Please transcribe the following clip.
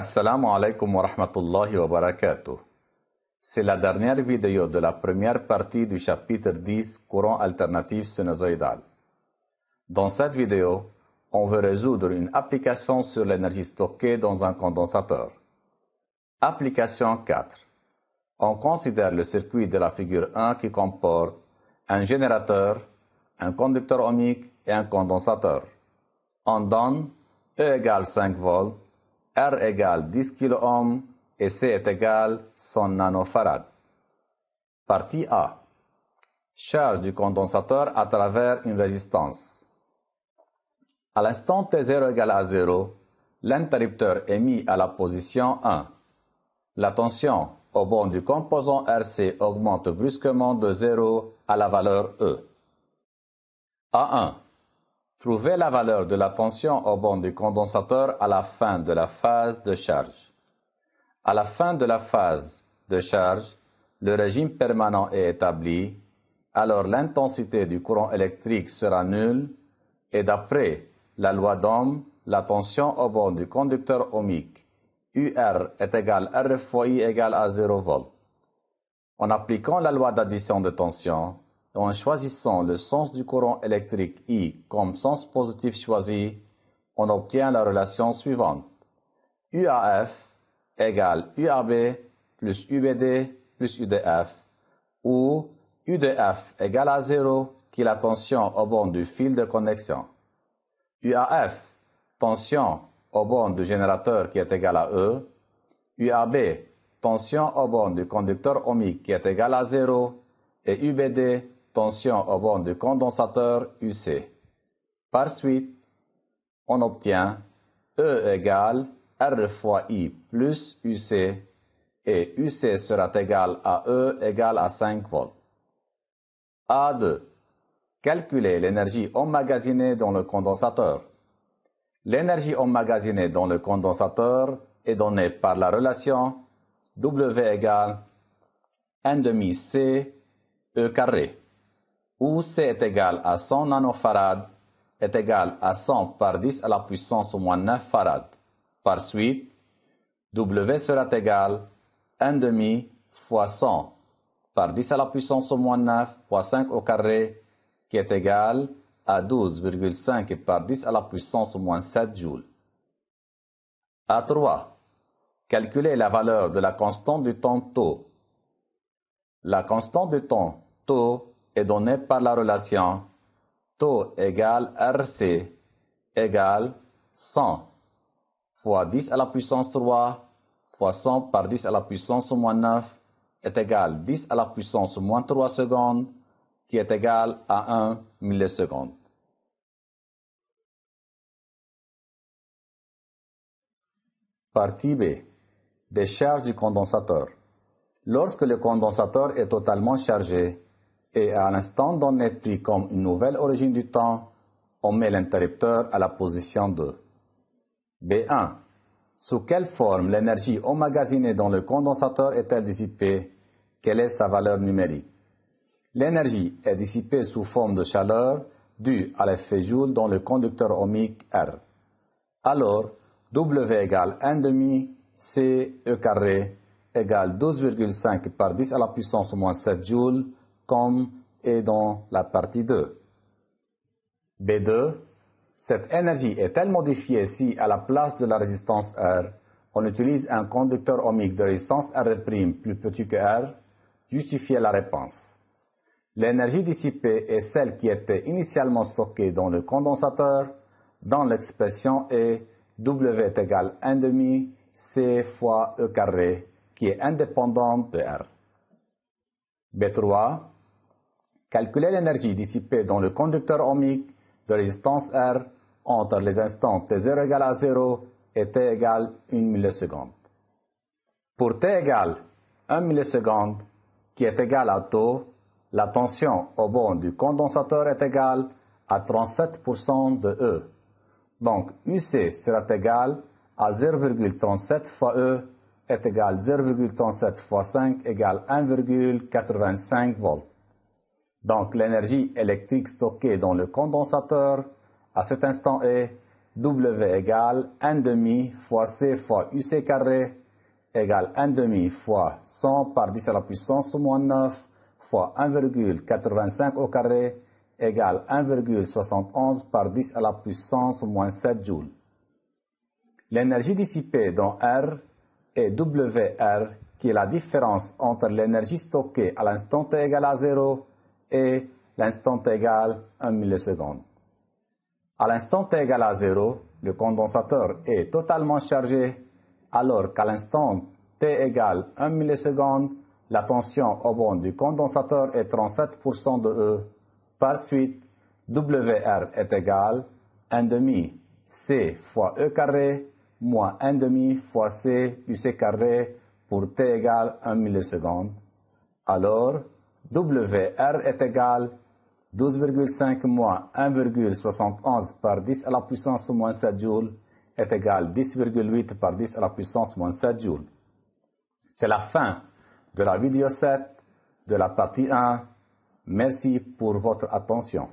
Assalamu alaikum wa rahmatullahi wa barakatuh. C'est la dernière vidéo de la première partie du chapitre 10 courant alternatif sinusoïdal. Dans cette vidéo, on veut résoudre une application sur l'énergie stockée dans un condensateur. Application 4. On considère le circuit de la figure 1 qui comporte un générateur, un conducteur ohmique et un condensateur. On donne E égale 5 volts, R égale 10 kΩ et C est égal 100 nanofarad. Partie A. Charge du condensateur à travers une résistance. À l'instant T0 égale à 0, l'interrupteur est mis à la position 1. La tension au bord du composant RC augmente brusquement de 0 à la valeur E. A1. Trouvez la valeur de la tension au bord du condensateur à la fin de la phase de charge. À la fin de la phase de charge, le régime permanent est établi, alors l'intensité du courant électrique sera nulle et d'après la loi d'Ohm, la tension au bord du conducteur ohmique UR est égal à R fois I égale à 0 V. En appliquant la loi d'addition de tension, et en choisissant le sens du courant électrique I comme sens positif choisi, on obtient la relation suivante. UAF égale UAB plus UBD plus UDF, où UDF égale à 0 qui est la tension au bord du fil de connexion. UAF, tension au bord du générateur qui est égal à E. UAB, tension au bord du conducteur ohmique qui est égal à 0. Et UBD, tension au bord du condensateur UC. Par suite, on obtient E égale R fois I plus UC et UC sera égal à E égale à 5 volts. A2. Calculer l'énergie emmagasinée dans le condensateur. L'énergie emmagasinée dans le condensateur est donnée par la relation W égale 1/2 C E carré, où C est égal à 100 nanofarad est égal à 100 par 10 à la puissance moins 9 farad. Par suite, W sera égal 1/2 fois 100 par 10 à la puissance moins 9 fois 5 au carré, qui est égal à 12,5 par 10 à la puissance moins 7 joules. A3. Calculer la valeur de la constante du temps tau. La constante du temps tau est donnée par la relation tau égale RC égale 100 fois 10 à la puissance 3 fois 100 par 10 à la puissance moins 9 est égal 10 à la puissance moins 3 secondes qui est égal à 1 milliseconde. Partie B. Décharge du condensateur. Lorsque le condensateur est totalement chargé et à l'instant donné pris comme une nouvelle origine du temps, on met l'interrupteur à la position 2. B1. Sous quelle forme l'énergie emmagasinée dans le condensateur est-elle dissipée? Quelle est sa valeur numérique? L'énergie est dissipée sous forme de chaleur due à l'effet Joule dans le conducteur ohmique R. Alors, W égale 1/2 C E carré égale 12,5 par 10 à la puissance moins 7 joules, comme est dans la partie 2. B2. Cette énergie est-elle modifiée si, à la place de la résistance R, on utilise un conducteur ohmique de résistance R' plus petit que R? Justifiez la réponse. L'énergie dissipée est celle qui était initialement stockée dans le condensateur. Dans l'expression est W est égal 1/2 C fois E carré, qui est indépendante de R. B3. Calculer l'énergie dissipée dans le conducteur ohmique de résistance R entre les instants T0 égale à 0 et T égale 1 milliseconde. Pour T égale 1 milliseconde, qui est égal à tau, la tension au bord du condensateur est égale à 37% de E. Donc, UC sera égal à 0,37 fois E est égal 0,37 fois 5 égale 1,85 volts. Donc, l'énergie électrique stockée dans le condensateur à cet instant est W égale 1 demi fois C fois UC carré égale 1 demi fois 100 par 10 à la puissance moins 9 fois 1,85 au carré égale 1,71 par 10 à la puissance moins 7 joules. L'énergie dissipée dans R est WR, qui est la différence entre l'énergie stockée à l'instant t égale à 0 et l'instant t égale 1 milliseconde. À l'instant t égale à 0, le condensateur est totalement chargé, alors qu'à l'instant t égale 1 milliseconde, la tension au bord du condensateur est 37% de E. Par suite, WR est égal 1 demi C fois E carré moins 1 demi fois C UC carré pour t égale 1 milliseconde. Alors, WR est égal 12,5 moins 1,71 par 10 à la puissance moins 7 joules est égal 10,8 par 10 à la puissance moins 7 joules. C'est la fin de la vidéo 7 de la partie 1. Merci pour votre attention.